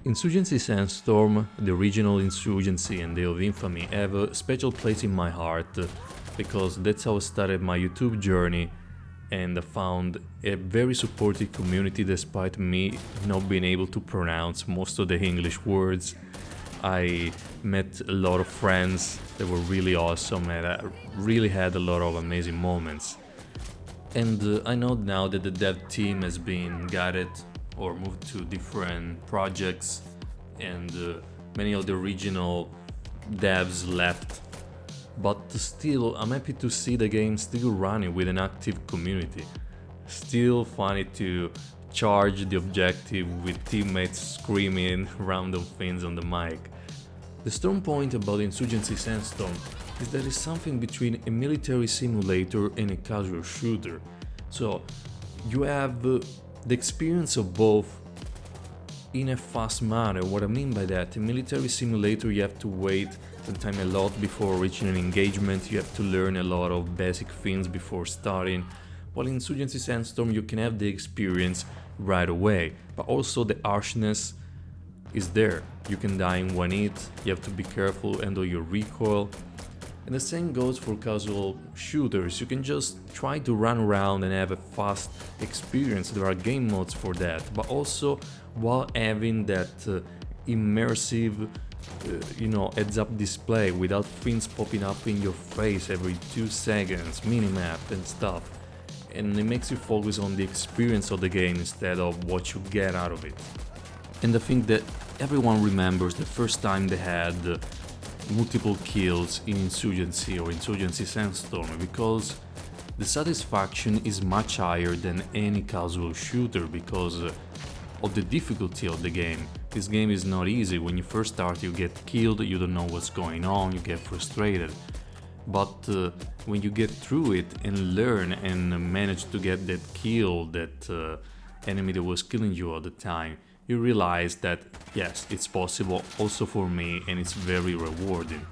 Insurgency Sandstorm, the original Insurgency and Day of Infamy have a special place in my heart because that's how I started my YouTube journey, and I found a very supportive community despite me not being able to pronounce most of the English words. I met a lot of friends that were really awesome, and I really had a lot of amazing moments. And I know now that the dev team has been guided or moved to different projects, and many of the original devs left. But still, I'm happy to see the game still running with an active community. Still funny to charge the objective with teammates screaming random things on the mic. The strong point about Insurgency Sandstorm is that it's something between a military simulator and a casual shooter. So you have the experience of both in a fast manner. What I mean by that, in military simulator you have to wait sometimes a lot before reaching an engagement, you have to learn a lot of basic things before starting, while in Insurgency Sandstorm you can have the experience right away, but also the harshness is there. You can die in one hit, you have to be careful, handle your recoil. And the same goes for casual shooters. You can just try to run around and have a fast experience. There are game modes for that, but also while having that immersive heads-up display without things popping up in your face every 2 seconds, minimap and stuff. And it makes you focus on the experience of the game instead of what you get out of it. And I think that everyone remembers the first time they had multiple kills in Insurgency or Insurgency Sandstorm, because the satisfaction is much higher than any casual shooter because of the difficulty of the game. This game is not easy. When you first start you get killed, you don't know what's going on, you get frustrated. But when you get through it and learn and manage to get that kill, that enemy that was killing you all the time, you realize that yes, it's possible also for me, and it's very rewarding.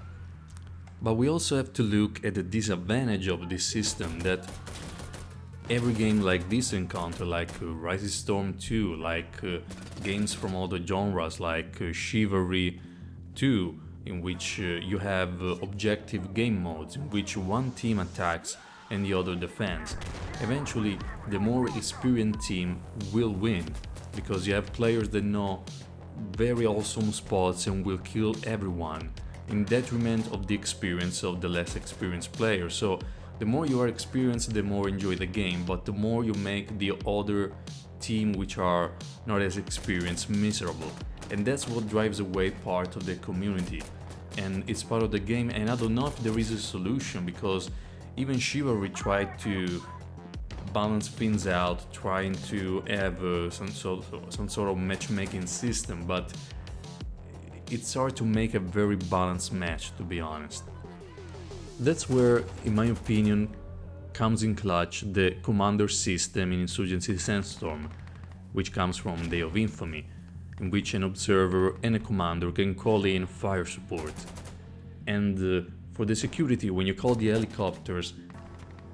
But we also have to look at the disadvantage of this system, that every game like this encounter, like Rising Storm 2, like games from other genres like Chivalry 2, in which you have objective game modes in which one team attacks and the other defends. Eventually, the more experienced team will win, because you have players that know very awesome spots and will kill everyone, in detriment of the experience of the less experienced player. So the more you are experienced, the more you enjoy the game, but the more you make the other team which are not as experienced miserable. And that's what drives away part of the community, and it's part of the game. And I don't know if there is a solution, because even Chivalry tried to balance things out, trying to have some sort of matchmaking system, but it's hard to make a very balanced match, to be honest. That's where, in my opinion, comes in clutch the commander system in Insurgency Sandstorm, which comes from Day of Infamy, in which an observer and a commander can call in fire support. And for the security, when you call the helicopters,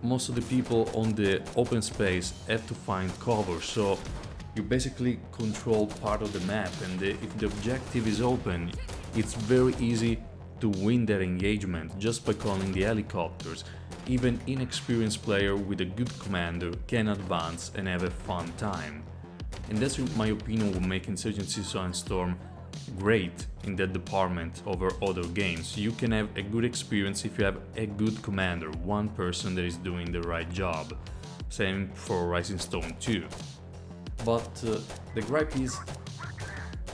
most of the people on the open space have to find cover, so you basically control part of the map, and if the objective is open, it's very easy to win that engagement just by calling the helicopters. Even inexperienced player with a good commander can advance and have a fun time. And that's, in my opinion, what makes Insurgency Sandstorm great in that department over other games. You can have a good experience if you have a good commander, one person that is doing the right job. Same for Rising Storm 2. But the gripe is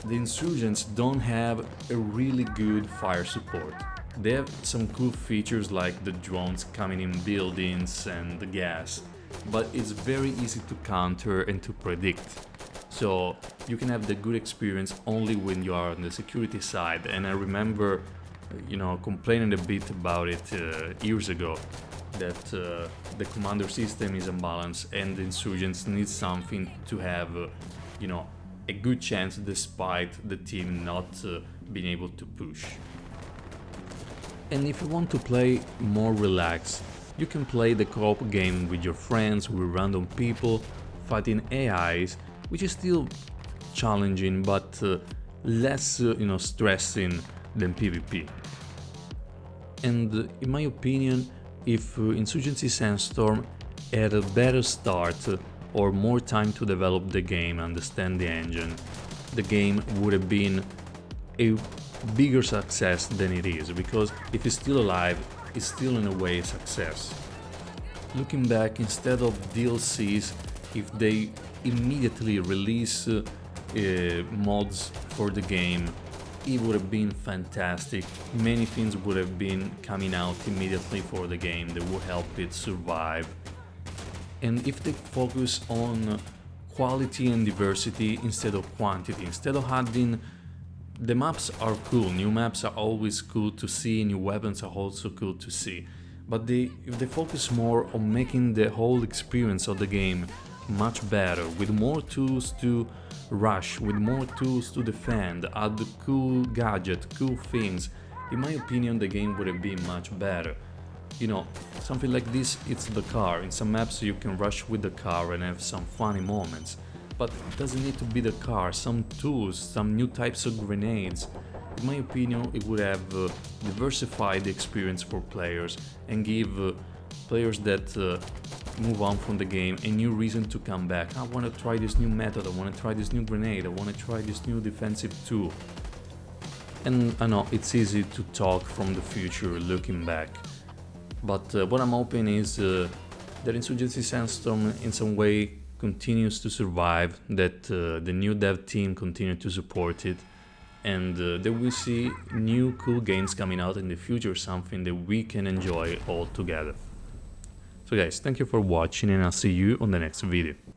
the insurgents don't have a really good fire support. They have some cool features like the drones coming in buildings and the gas, but it's very easy to counter and to predict. So you can have the good experience only when you are on the security side. And I remember, complaining a bit about it years ago, that the commander system is unbalanced and the insurgents need something to have, a good chance despite the team not being able to push. And if you want to play more relaxed, you can play the co-op game with your friends, with random people, fighting AIs, which is still challenging, but less, stressing than PvP. And in my opinion, if Insurgency Sandstorm had a better start or more time to develop the game, understand the engine, the game would have been a bigger success than it is, because if it's still alive, it's still in a way a success. Looking back, instead of DLCs, if they immediately release mods for the game, it would have been fantastic. Many things would have been coming out immediately for the game that would help it survive. And if they focus on quality and diversity instead of quantity, instead of adding, the maps are cool, new maps are always cool to see, new weapons are also cool to see, but if they focus more on making the whole experience of the game much better, with more tools to rush, with more tools to defend, add cool gadgets, cool things, in my opinion the game would have been much better. Something like this, it's the car. In some maps you can rush with the car and have some funny moments, but it doesn't need to be the car. Some tools, some new types of grenades. In my opinion, it would have diversified the experience for players and give players that move on from the game a new reason to come back. I want to try this new method, I want to try this new grenade, I want to try this new defensive tool. And I know it's easy to talk from the future looking back, but what I'm hoping is that Insurgency Sandstorm in some way continues to survive, that the new dev team continue to support it, and that we see new cool games coming out in the future, something that we can enjoy all together. So guys, thank you for watching, and I'll see you on the next video.